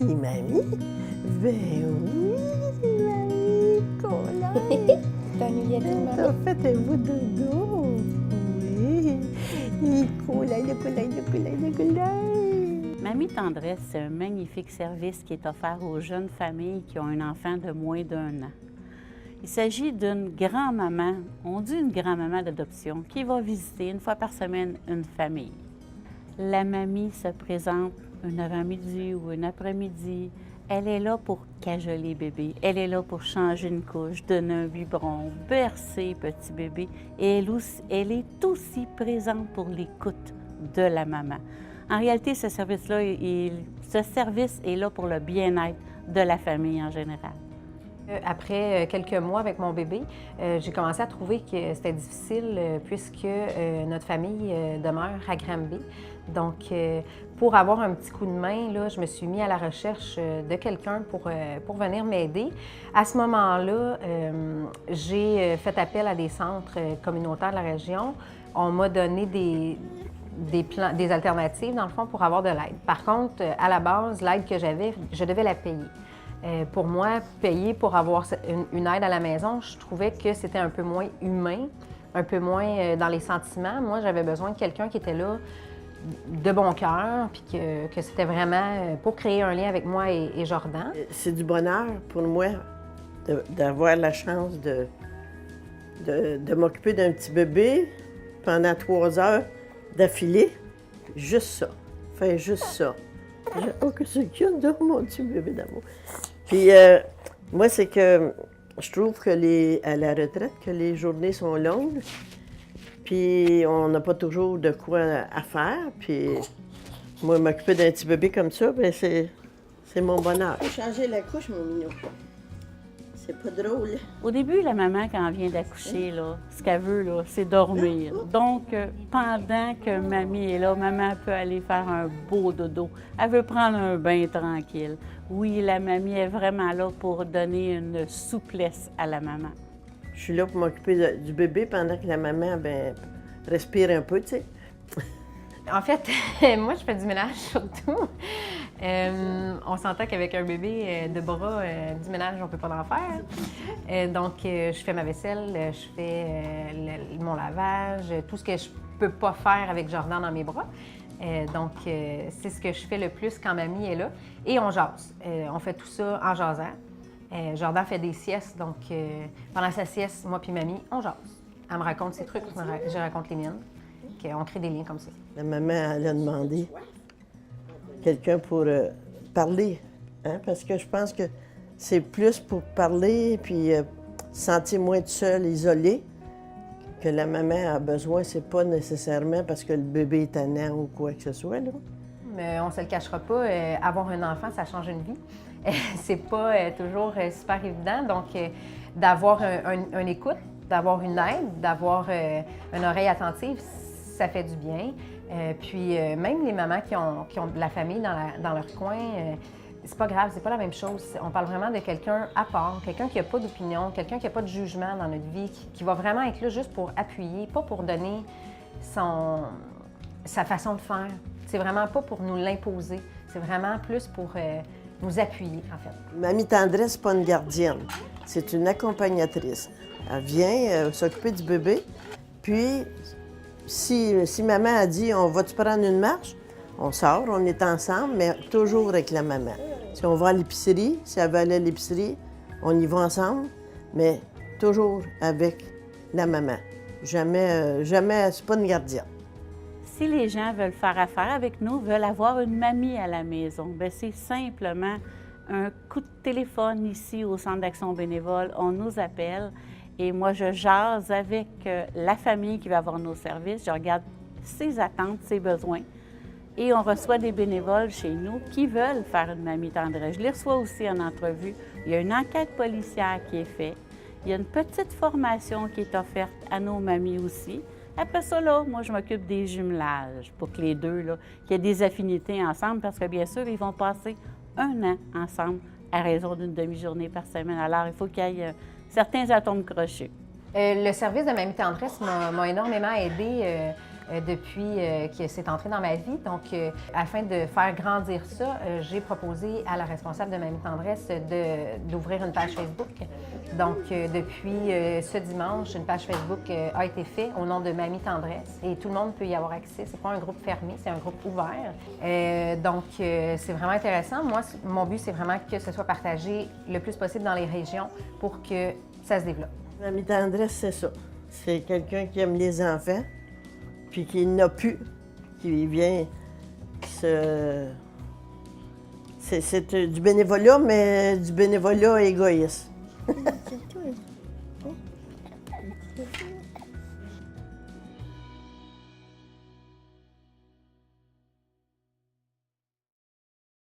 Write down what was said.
mamie? Ben oui, mamie, Cola. T'ennuyais de maman? T'as fait un bout de dodo. Oui. Et Cola, le Cola, le Cola, le Cola. Mamie Tendresse, c'est un magnifique service qui est offert aux jeunes familles qui ont un enfant de moins d'1 an. Il s'agit d'une grand-maman, on dit une grand-maman d'adoption, qui va visiter une fois par semaine une famille. La mamie se présente un avant-midi ou un après-midi. Elle est là pour cajoler bébé, elle est là pour changer une couche, donner un biberon, bercer petit bébé. Et elle est aussi présente pour l'écoute de la maman. En réalité, ce service est là pour le bien-être de la famille en général. Après quelques mois avec mon bébé, j'ai commencé à trouver que c'était difficile puisque notre famille demeure à Granby. Donc, pour avoir un petit coup de main, là, je me suis mis à la recherche de quelqu'un pour venir m'aider. À ce moment-là, j'ai fait appel à des centres communautaires de la région. On m'a donné des alternatives, dans le fond, pour avoir de l'aide. Par contre, à la base, l'aide que j'avais, je devais la payer. Pour moi, payer pour avoir une aide à la maison, je trouvais que c'était un peu moins humain, un peu moins dans les sentiments. Moi, j'avais besoin de quelqu'un qui était là de bon cœur, puis que c'était vraiment pour créer un lien avec moi et Jordan. C'est du bonheur pour moi d'avoir la chance de m'occuper d'un petit bébé pendant 3 heures d'affilée. Juste ça. Faire juste ça. Oh, que c'est cute, mon petit bébé d'amour. Puis, moi, c'est que je trouve que à la retraite, que les journées sont longues, puis on n'a pas toujours de quoi à faire. Puis, moi, m'occuper d'un petit bébé comme ça, bien, c'est mon bonheur. Faut changer la couche, mon mignon. C'est pas drôle. Au début, la maman, quand elle vient d'accoucher, là, ce qu'elle veut, là, c'est dormir. Donc, pendant que mamie est là, maman peut aller faire un beau dodo. Elle veut prendre un bain tranquille. Oui, la mamie est vraiment là pour donner une souplesse à la maman. Je suis là pour m'occuper du bébé pendant que la maman, ben, respire un peu, tu sais. En fait, moi, je fais du ménage surtout. On s'entend qu'avec un bébé de bras, du ménage, on ne peut pas en faire. Donc, je fais ma vaisselle, je fais mon lavage, tout ce que je ne peux pas faire avec Jordan dans mes bras. Donc, c'est ce que je fais le plus quand mamie est là. Et on jase. On fait tout ça en jasant. Jordan fait des siestes, donc pendant sa sieste, moi puis mamie, on jase. Elle me raconte ses trucs, je raconte les miennes. On crée des liens comme ça. La maman, elle a demandé quelqu'un pour parler, hein? Parce que je pense que c'est plus pour parler puis se sentir moins seule, isolée, que la maman a besoin. C'est pas nécessairement parce que le bébé est tannant ou quoi que ce soit, là. Mais on ne se le cachera pas, avoir un enfant, ça change une vie. C'est pas toujours super évident. Donc, d'avoir un écoute, d'avoir une aide, d'avoir une oreille attentive, ça fait du bien. Puis même les mamans qui ont de la famille dans leur coin, c'est pas grave, c'est pas la même chose. On parle vraiment de quelqu'un à part, quelqu'un qui n'a pas d'opinion, quelqu'un qui n'a pas de jugement dans notre vie, qui va vraiment être là juste pour appuyer, pas pour donner sa façon de faire. C'est vraiment pas pour nous l'imposer. C'est vraiment plus pour nous appuyer, en fait. Mamie Tendresse, c'est pas une gardienne. C'est une accompagnatrice. Elle vient s'occuper du bébé, puis si maman a dit « on va-tu prendre une marche », on sort, on est ensemble, mais toujours avec la maman. Si on va à l'épicerie, si elle veut aller à l'épicerie, on y va ensemble, mais toujours avec la maman. Jamais, c'est pas une gardienne. Si les gens veulent faire affaire avec nous, veulent avoir une mamie à la maison, bien, c'est simplement un coup de téléphone ici au Centre d'action bénévole. On nous appelle et moi, je jase avec la famille qui va avoir nos services. Je regarde ses attentes, ses besoins. Et on reçoit des bénévoles chez nous qui veulent faire une mamie tendresse. Je les reçois aussi en entrevue. Il y a une enquête policière qui est faite. Il y a une petite formation qui est offerte à nos mamies aussi. Après ça, là, moi, je m'occupe des jumelages pour que les deux, là, qu'il y ait des affinités ensemble parce que, bien sûr, ils vont passer 1 an ensemble à raison d'une demi-journée par semaine. Alors, il faut qu'il y ait certains atomes crochus. Le service de Mamie Tendresse m'a énormément aidée depuis que c'est entré dans ma vie. Donc, afin de faire grandir ça, j'ai proposé à la responsable de Mamie Tendresse d'ouvrir une page Facebook. Donc, depuis ce dimanche, une page Facebook a été faite au nom de Mamie Tendresse et tout le monde peut y avoir accès. C'est pas un groupe fermé, c'est un groupe ouvert. Donc, c'est vraiment intéressant. Moi, mon but, c'est vraiment que ce soit partagé le plus possible dans les régions pour que ça se développe. Mamie Tendresse, c'est ça. C'est quelqu'un qui aime les enfants, puis qui n'a plus, qui vient se... C'est du bénévolat, mais du bénévolat égoïste.